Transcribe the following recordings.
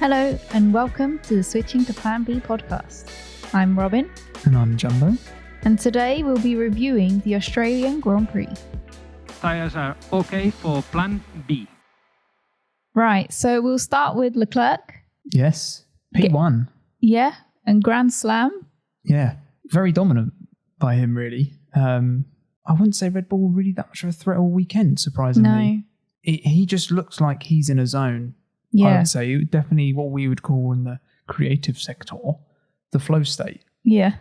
Hello and welcome to the Switching to Plan B podcast. I'm Robin. And I'm Jumbo. And today we'll be reviewing the Australian Grand Prix. Tyres are okay for Plan B. Right, so we'll start with Leclerc. Yes. P1. Yeah, and Grand Slam. Yeah. Very dominant by him, really. I wouldn't say Red Bull were really that much of a threat all weekend, surprisingly. No. He just looks like he's in a zone. Yeah. I would say definitely what we would call in the creative sector, the flow state. Yeah.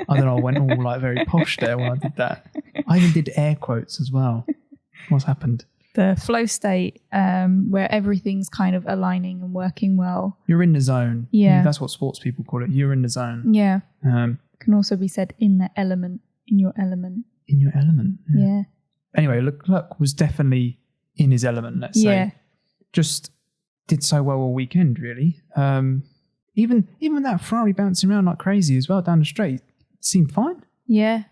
I don't know, I went all like very posh there when I did that. I even did air quotes as well. What's happened? The flow state where everything's kind of aligning and working well. You're in the zone. Yeah. That's what sports people call it. You're in the zone. Yeah. Can also be said in the element, in your element. In your element. Yeah. Anyway, Leclerc was definitely in his element, let's say. Yeah. Just did so well all weekend, really. Even that Ferrari bouncing around like crazy as well down the straight seemed fine. Yeah.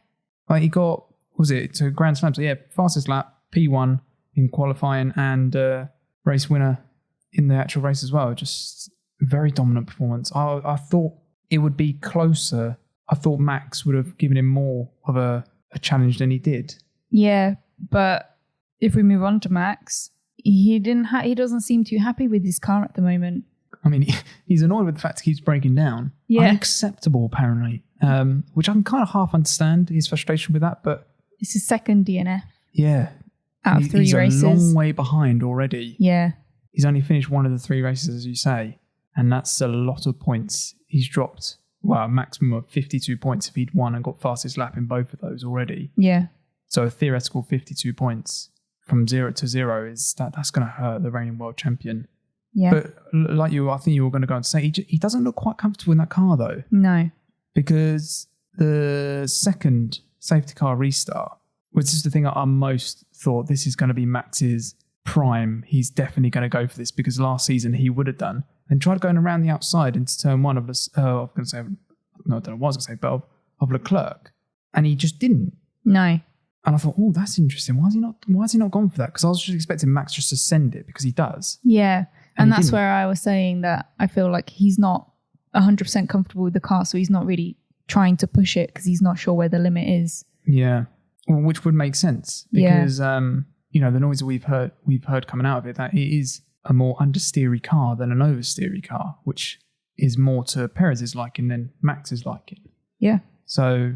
Like he got, what was it, to Grand Slam? So yeah, fastest lap, P1 in qualifying and race winner in the actual race as well. Just very dominant performance. I thought it would be closer. I thought Max would have given him more of a challenge than he did. Yeah, but if we move on to Max, he doesn't seem too happy with his car at the moment. I mean, he's annoyed with the fact he keeps breaking down. Yeah. Unacceptable, apparently. Which I can kind of half understand his frustration with that, but It's his second DNF yeah. out of 3 races. He's a long way behind already. Yeah. He's only finished one of the 3 races, as you say, and that's a lot of points. He's dropped, well, a maximum of 52 points if he'd won and got fastest lap in both of those already. Yeah. So a theoretical 52 points from 0 to 0 that's going to hurt the reigning world champion. Yeah. But like I think you were going to go and say, he doesn't look quite comfortable in that car though. No. Because the second safety car restart, which is the thing I most thought this is going to be Max's prime. He's definitely going to go for this because last season he would have done and tried going around the outside into turn one of this. I was going to say, no, I don't know what I was going to say, but of Leclerc, and he just didn't. No. And I thought, oh, that's interesting. Why has he not gone for that? Because I was just expecting Max just to send it because he does. Yeah. And that's didn't. where I was saying that I feel like he's not 100% comfortable with the car, so he's not really trying to push it because he's not sure where the limit is. Yeah. Well, which would make sense because, the noise that we've heard coming out of it, that it is a more understeery car than an oversteery car, which is more to Perez's liking than Max's liking. Yeah. So,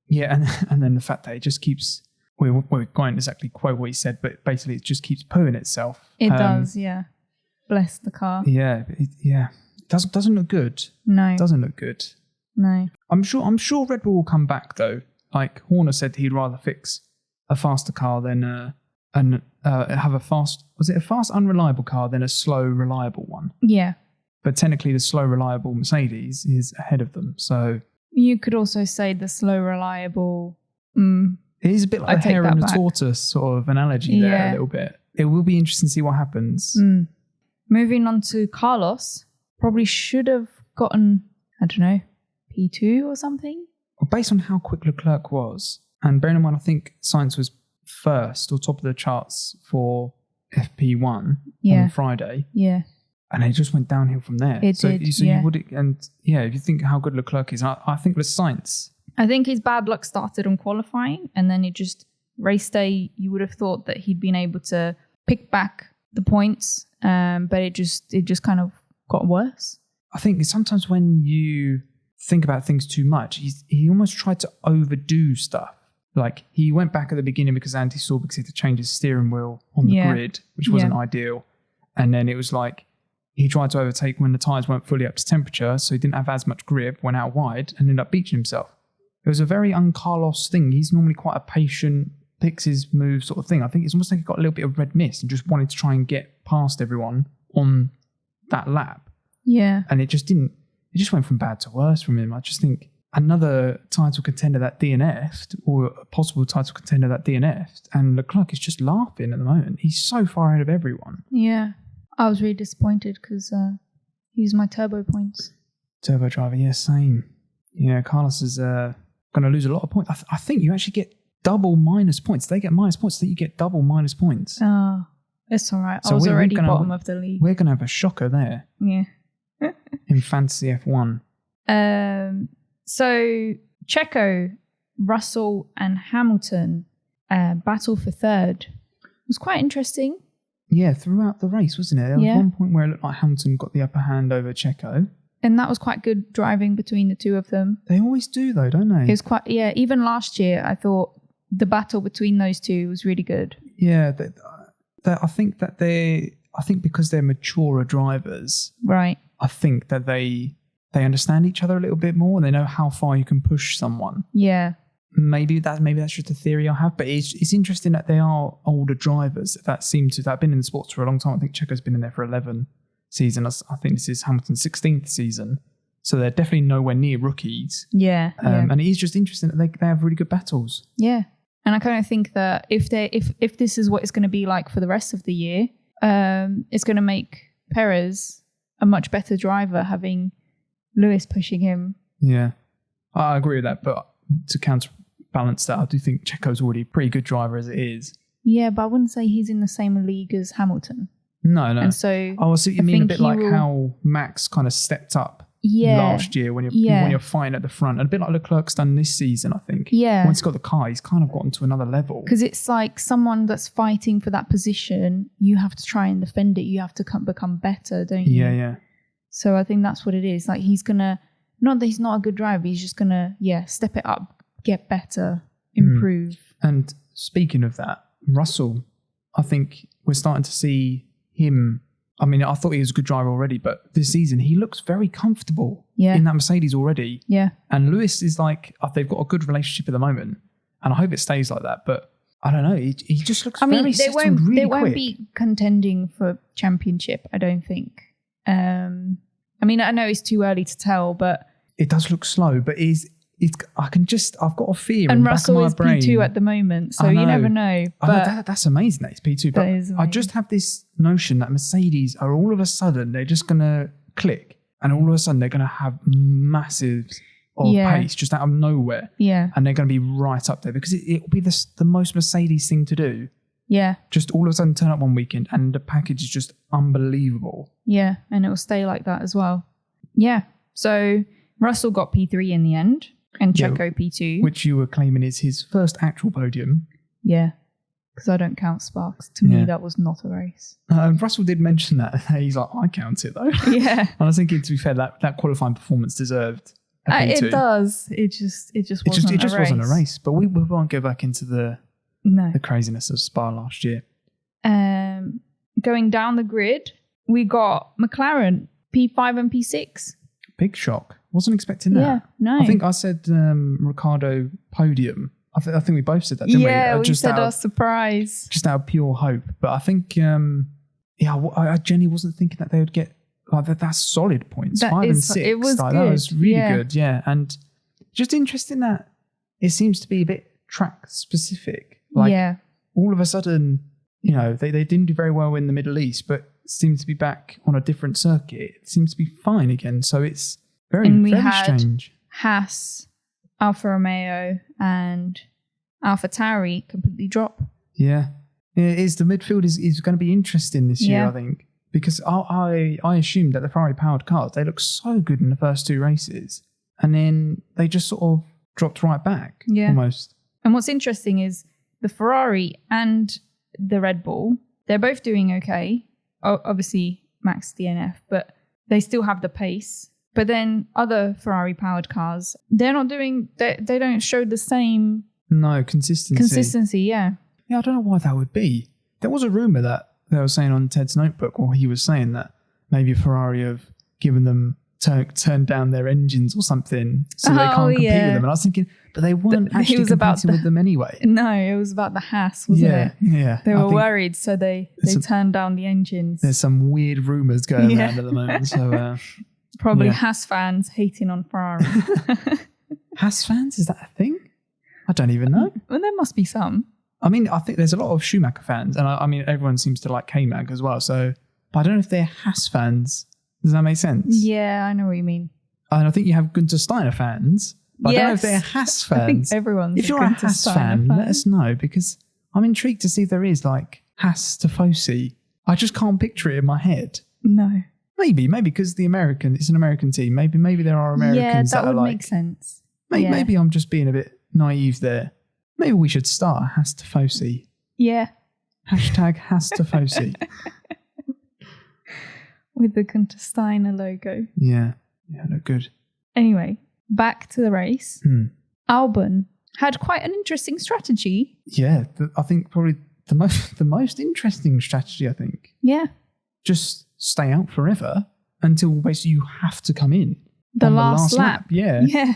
yeah, and then the fact that it just keeps, we can't exactly quote what he said, but basically it just keeps pooing itself. It does, yeah. Bless the car. Yeah, doesn't look good. No. Doesn't look good. No. I'm sure Red Bull will come back though. Like Horner said, he'd rather fix a faster car than have a fast unreliable car than a slow reliable one. Yeah. But technically, the slow reliable Mercedes is ahead of them. So you could also say the slow reliable. It is a bit like a hare and a tortoise sort of analogy there a little bit. It will be interesting to see what happens. Moving on to Carlos, probably should have gotten, I don't know, P2 or something. Well, based on how quick Leclerc was, and bearing in mind, I think Sainz was first or top of the charts for FP1 on Friday. Yeah. And it just went downhill from there. You would, and yeah, if you think how good Leclerc is, I think with Sainz. I think his bad luck started on qualifying, and then it just race day. You would have thought that he'd been able to pick back the points, but it just kind of got worse. I think sometimes when you think about things too much, he almost tried to overdo stuff. Like he went back at the beginning because he had to change his steering wheel on the grid, which wasn't ideal. And then it was like he tried to overtake when the tyres weren't fully up to temperature, so he didn't have as much grip, went out wide, and ended up beaching himself. It was a very un-Carlos thing. He's normally quite a patient, picks his move sort of thing. I think it's almost like he got a little bit of red mist and just wanted to try and get past everyone on that lap. Yeah. And it just went from bad to worse from him. I just think another title contender that DNF'd, or a possible title contender that DNF'd, and Leclerc is just laughing at the moment. He's so far ahead of everyone. Yeah. I was really disappointed because he used my turbo points. Turbo driver, yeah, same. Yeah, Carlos is going to lose a lot of points. I think you actually get double minus points. They get minus points, so you get double minus points. Oh, it's all right. So I was already bottom of the league. We're going to have a shocker there. Yeah. in fantasy F1. So Checo, Russell, and Hamilton battle for third. It was quite interesting. Yeah, throughout the race, wasn't it? There was one point where it looked like Hamilton got the upper hand over Checo. And that was quite good driving between the two of them. They always do, though, don't they? It was quite, even last year, I thought the battle between those two was really good. Yeah, I think because they're maturer drivers, right? I think that they understand each other a little bit more and they know how far you can push someone. Yeah. Maybe that's just a theory I have, but it's interesting that they are older drivers that have been in the sports for a long time. I think Checo's been in there for 11 seasons. I think this is Hamilton's 16th season, so they're definitely nowhere near rookies. Yeah, and it is just interesting that they have really good battles. Yeah, and I kind of think that if this is what it's going to be like for the rest of the year, it's going to make Perez a much better driver, having Lewis pushing him. Yeah, I agree with that, but to counterbalance that, I do think Checo's already a pretty good driver as it is. Yeah, but I wouldn't say he's in the same league as Hamilton. No. And so I see what you mean, a bit like how Max kind of stepped up last year when you're fighting at the front, and a bit like Leclerc's done this season, I think. Yeah. Once he's got the car, he's kind of gotten to another level. Because it's like someone that's fighting for that position, you have to try and defend it. You have to become better, don't you? Yeah. So I think that's what it is. Like he's going to, not that he's not a good driver, he's just going to, step it up, get better, improve. And speaking of that, Russell, I think we're starting to see him. I mean, I thought he was a good driver already, but this season he looks very comfortable in that Mercedes already. Yeah. And Lewis is like, they've got a good relationship at the moment, and I hope it stays like that. But I don't know, he just looks very settled really quick. They won't be contending for championship, I don't think. I mean, I know it's too early to tell, but it does look slow. But I've got a fear. And in Russell the back of my brain. is P2 at the moment, so you never know. But that's amazing that it's P2. But I just have this notion that Mercedes are all of a sudden they're just going to click, and all of a sudden they're going to have massive pace just out of nowhere. Yeah, and they're going to be right up there because it will be the most Mercedes thing to do. Yeah. Just all of a sudden turn up one weekend and the package is just unbelievable. Yeah, and it will stay like that as well. Yeah. So Russell got P3 in the end and Checo P2. Which you were claiming is his first actual podium. Yeah. Because I don't count Sparks. To me, that was not a race. Russell did mention that. He's like, I count it though. Yeah. And I was thinking, to be fair, that qualifying performance deserved a P2. It does. It just wasn't a race. But we won't go back into the craziness of Spa last year. Going down the grid, we got McLaren P5 and P6. Big shock. Wasn't expecting that. Yeah, no. I think I said Ricciardo podium. I think we both said that, didn't we? Yeah, we said our surprise. Just out of pure hope. But I think, I genuinely wasn't thinking that they would get like that. That's solid points. 5 and 6. It was good. That was really good. Yeah, and just interesting that it seems to be a bit track specific. Like all of a sudden, they didn't do very well in the Middle East, but seem to be back on a different circuit. It seems to be fine again. So it's very strange. Haas, Alfa Romeo, and Alfa Tauri completely drop. Yeah. It is. The midfield is going to be interesting this year, I think, because I assumed that the Ferrari powered cars, they looked so good in the first two races, and then they just sort of dropped right back almost. And what's interesting is the Ferrari and the Red Bull, they're both doing okay. Obviously, Max DNF, but they still have the pace. But then other Ferrari-powered cars, they're not doing... They don't show the same... No, consistency. Yeah, I don't know why that would be. There was a rumour that they were saying on Ted's notebook, or he was saying that maybe Ferrari have given them... turned down their engines or something, so they can't compete with them. And I was thinking, but they weren't actually competing with them anyway. No, it was about the Haas, wasn't it? Yeah. They were worried, so they turned down the engines. There's some weird rumours going around at the moment. So probably Haas fans hating on Ferrari. Haas fans? Is that a thing? I don't even know. Well, there must be some. I mean, I think there's a lot of Schumacher fans, and I mean, everyone seems to like K-Mag as well. So, but I don't know if they're Haas fans. Does that make sense? Yeah, I know what you mean. And I think you have Gunther Steiner fans, but I don't know if they're Haas fans. I think everyone's If you're a Haas fan, let us know, because I'm intrigued to see if there is like Haas Tifosi. I just can't picture it in my head. No. Maybe because it's an American team. Maybe there are Americans that are would like. make sense. Maybe I'm just being a bit naive there. Maybe we should start Hastafosi. Yeah. #Hastafosi. With the Contestiner logo. Yeah, no good. Anyway, back to the race. Albon had quite an interesting strategy. Yeah, I think probably the most interesting strategy, I think. Yeah. Just stay out forever until basically you have to come in. The last lap. Yeah. Yeah.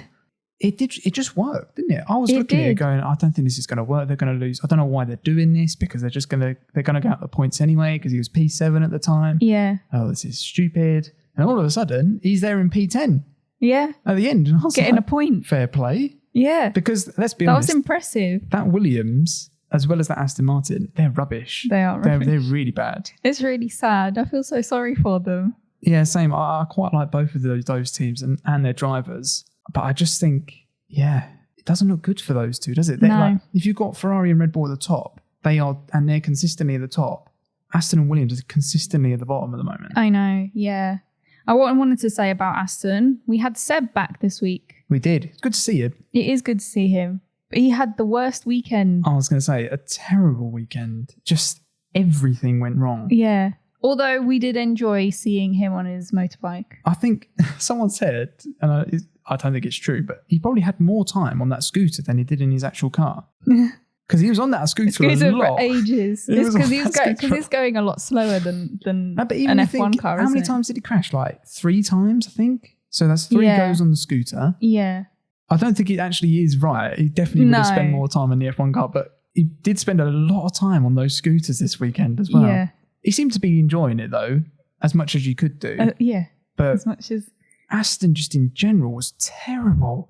It just worked, didn't it? I was looking at it going, I don't think this is going to work. They're going to lose. I don't know why they're doing this, because they're going to go out the points anyway, because he was P7 at the time. Yeah. Oh, this is stupid. And all of a sudden, he's there in P10. Yeah. At the end. And I was getting a point. Fair play. Yeah. Because let's be honest. That was impressive. That Williams, as well as that Aston Martin, they're rubbish. They are rubbish. They're really bad. It's really sad. I feel so sorry for them. Yeah, same. I quite like both of those teams and their drivers. But I just think, it doesn't look good for those two, does it? No. Like, if you've got Ferrari and Red Bull at the top, they're consistently at the top. Aston and Williams are consistently at the bottom at the moment. I know, yeah. What I wanted to say about Aston, we had Seb back this week. We did. It's good to see him. It is good to see him. But he had the worst weekend. I was going to say, a terrible weekend. Just everything went wrong. Yeah. Although we did enjoy seeing him on his motorbike. I think someone said, and I don't think it's true, but he probably had more time on that scooter than he did in his actual car. Because he was on that scooter a lot. For ages. Because he's going a lot slower than an F1 car, how many times did he crash? Like 3 times, I think. So that's 3 goes on the scooter. Yeah. I don't think it actually is right. He definitely would have spent more time on the F1 car, but he did spend a lot of time on those scooters this weekend as well. Yeah. He seemed to be enjoying it, though, as much as you could do. Yeah. But as much as Aston just in general was terrible.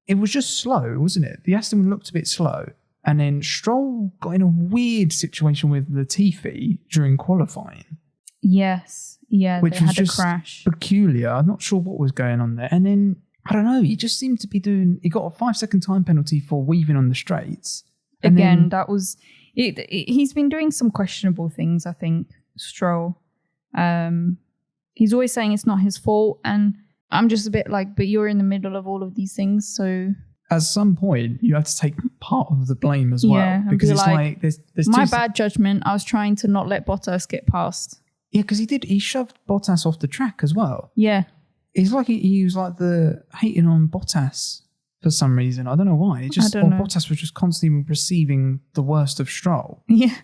It was just slow, wasn't it? The Aston looked a bit slow. And then Stroll got in a weird situation with Latifi during qualifying. Yes. Yeah, which they was had just a crash. Peculiar. I'm not sure what was going on there. And then, I don't know, he just seemed to be he got a 5-second time penalty for weaving on the straights. And again, that was... he's been doing some questionable things, I think, Stroll. He's always saying it's not his fault, and I'm just a bit like, but you're in the middle of all of these things, so... At some point, you have to take part of the blame as well. Because it's like there's my bad judgment, I was trying to not let Bottas get past. Yeah, because he shoved Bottas off the track as well. Yeah. It's like he was like hating on Bottas for some reason. I don't know why. Bottas was just constantly receiving the worst of Stroll. Yeah.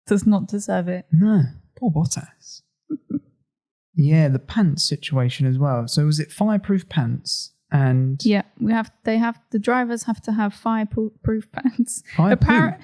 Does not deserve it. No. Poor Bottas. Yeah, the pants situation as well. So was it fireproof pants? And the drivers have to have fireproof pants. Fireproof.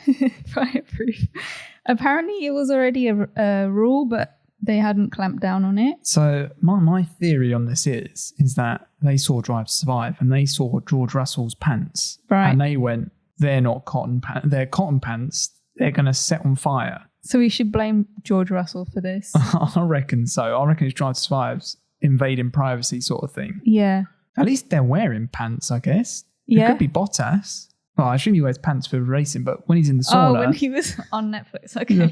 Apparently it was already a rule, but they hadn't clamped down on it. So my theory on this is that they saw Drive to Survive and they saw George Russell's pants. Right. And they went, they're not cotton pants. They're cotton pants. They're going to set on fire. So we should blame George Russell for this. I reckon so. I reckon it's Drive to Survive's invading privacy sort of thing. Yeah. At least they're wearing pants, I guess. Yeah. It could be Bottas. Well, I assume he wears pants for racing, but when he's in the sauna... Oh, when he was on Netflix, okay. Yeah.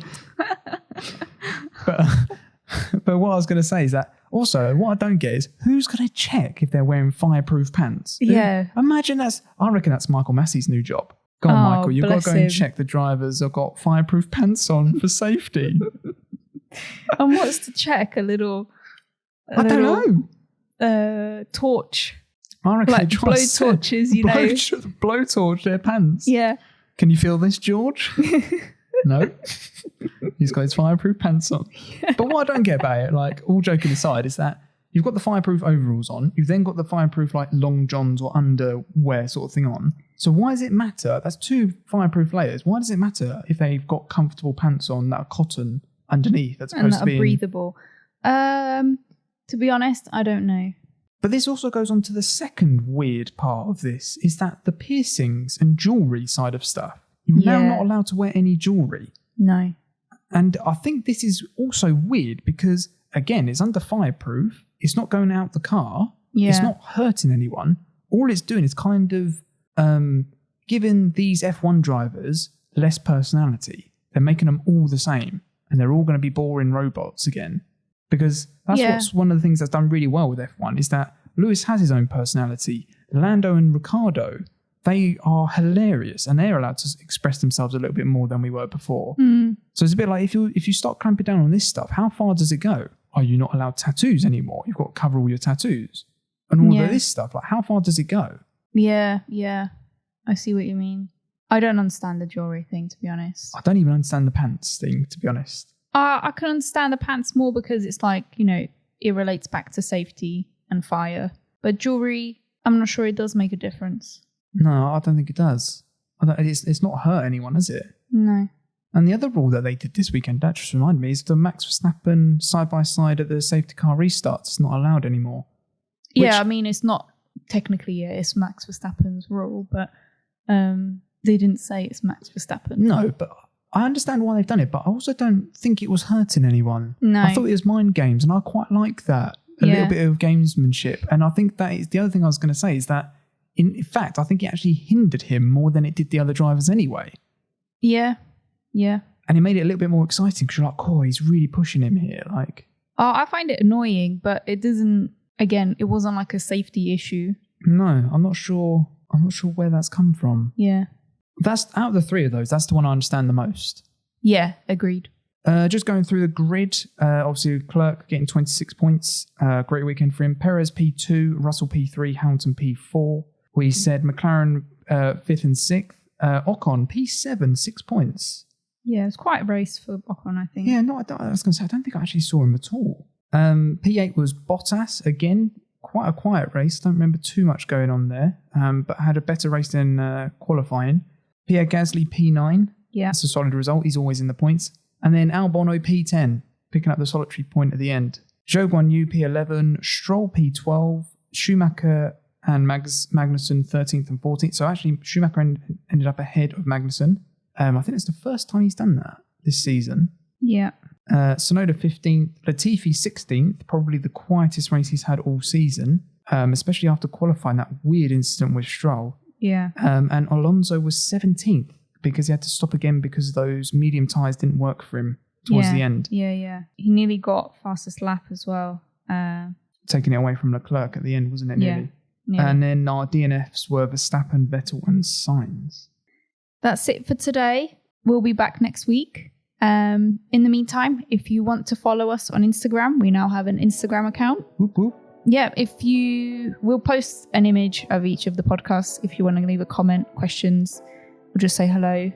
But what I was going to say is that, also, what I don't get is, who's going to check if they're wearing fireproof pants? Yeah. I reckon that's Michael Massey's new job. Go on, Michael, you've got to go and check the drivers have got fireproof pants on for safety. And what's to check? I don't know. Torch. I reckon like blow torches, blow torch their pants. Yeah. Can you feel this, George? No. He's got his fireproof pants on. Yeah. But what I don't get about it, like all joking aside, is that you've got the fireproof overalls on. You've then got the fireproof like long johns or underwear sort of thing on. So why does it matter? That's 2 fireproof layers. Why does it matter if they've got comfortable pants on that are cotton underneath as opposed to being breathable? To be honest, I don't know. But this also goes on to the second weird part of this, is that the piercings and jewellery side of stuff. You're now not allowed to wear any jewellery. No. And I think this is also weird because, again, it's under fireproof. It's not going out the car. Yeah. It's not hurting anyone. All it's doing is kind of giving these F1 drivers less personality. They're making them all the same. And they're all going to be boring robots again. Because that's what's one of the things that's done really well with F1 is that Lewis has his own personality. Lando and Ricciardo, they are hilarious and they're allowed to express themselves a little bit more than we were before. So it's a bit like if you start clamping down on this stuff, how far does it go? Are you not allowed tattoos anymore? You've got to cover all your tattoos and all of this stuff. Like, how far does it go? Yeah. I see what you mean. I don't understand the jewelry thing, to be honest. I don't even understand the pants thing, to be honest. I can understand the pants more because it's like, it relates back to safety and fire. But jewelry, I'm not sure it does make a difference. No, I don't think it does. It's not hurt anyone, is it? No. And the other rule that they did this weekend, that just reminded me, is the Max Verstappen side-by-side at the safety car restarts. It's not allowed anymore. Yeah, I mean, it's not technically, it's Max Verstappen's rule, but they didn't say it's Max Verstappen. No, but I understand why they've done it, but I also don't think it was hurting anyone. No. I thought it was mind games, and I quite like that. A little bit of gamesmanship. And I think that is the other thing I was going to say is that, in fact, I think it actually hindered him more than it did the other drivers anyway. Yeah. And it made it a little bit more exciting because you're like, oh, he's really pushing him here. Like, I find it annoying, but it doesn't, again, it wasn't like a safety issue. No, I'm not sure where that's come from. Yeah. That's out of the three of those, that's the one I understand the most. Yeah, agreed. Just going through the grid, obviously Clerk getting 26 points. Great weekend for him. Perez P2, Russell P3, Hamilton P4. We said McLaren 5th and 6th. Ocon P7, 6 points. Yeah, it's quite a race for Ocon, I think. Yeah, no, I was going to say, I don't think I actually saw him at all. P8 was Bottas, again, quite a quiet race. Don't remember too much going on there, but had a better race than qualifying. Pierre Gasly P9. Yeah. That's a solid result. He's always in the points. And then Albon P10, picking up the solitary point at the end. Zhou Guanyu P11, Stroll P12, Schumacher and Magnussen 13th and 14th. So actually, Schumacher ended up ahead of Magnussen. I think it's the first time he's done that this season. Yeah. Tsunoda 15th, Latifi 16th, probably the quietest race he's had all season, especially after qualifying that weird incident with Stroll. Yeah. And Alonso was 17th because he had to stop again because those medium tyres didn't work for him towards the end. Yeah. He nearly got fastest lap as well. Taking it away from Leclerc at the end, wasn't it, nearly? Yeah. And then our DNFs were Verstappen, Vettel and Sainz. That's it for today. We'll be back next week. In the meantime, if you want to follow us on Instagram, we now have an Instagram account. Whoop, whoop. Yeah, we'll post an image of each of the podcasts. If you want to leave a comment, questions, or just say hello,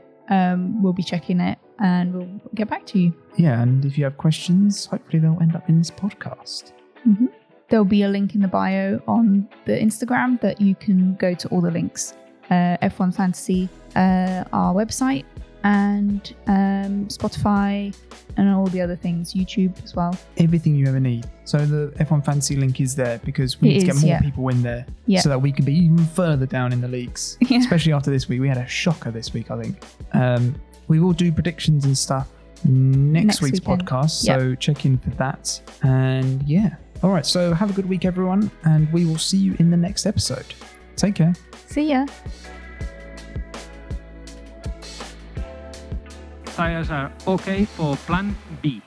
we'll be checking it and we'll get back to you. Yeah, and if you have questions, hopefully they'll end up in this podcast. Mm-hmm. There'll be a link in the bio on the Instagram that you can go to all the links. F1 Fantasy, our website, and Spotify, and all the other things, YouTube as well. Everything you ever need. So the F1 Fantasy link is there because we need to get more people in there so that we can be even further down in the leagues. Yeah. Especially after this week. We had a shocker this week, I think. We will do predictions and stuff next week's weekend. Podcast, so check in for that. And yeah. All right, so have a good week, everyone, and we will see you in the next episode. Take care. See ya. Tires are okay for plan B.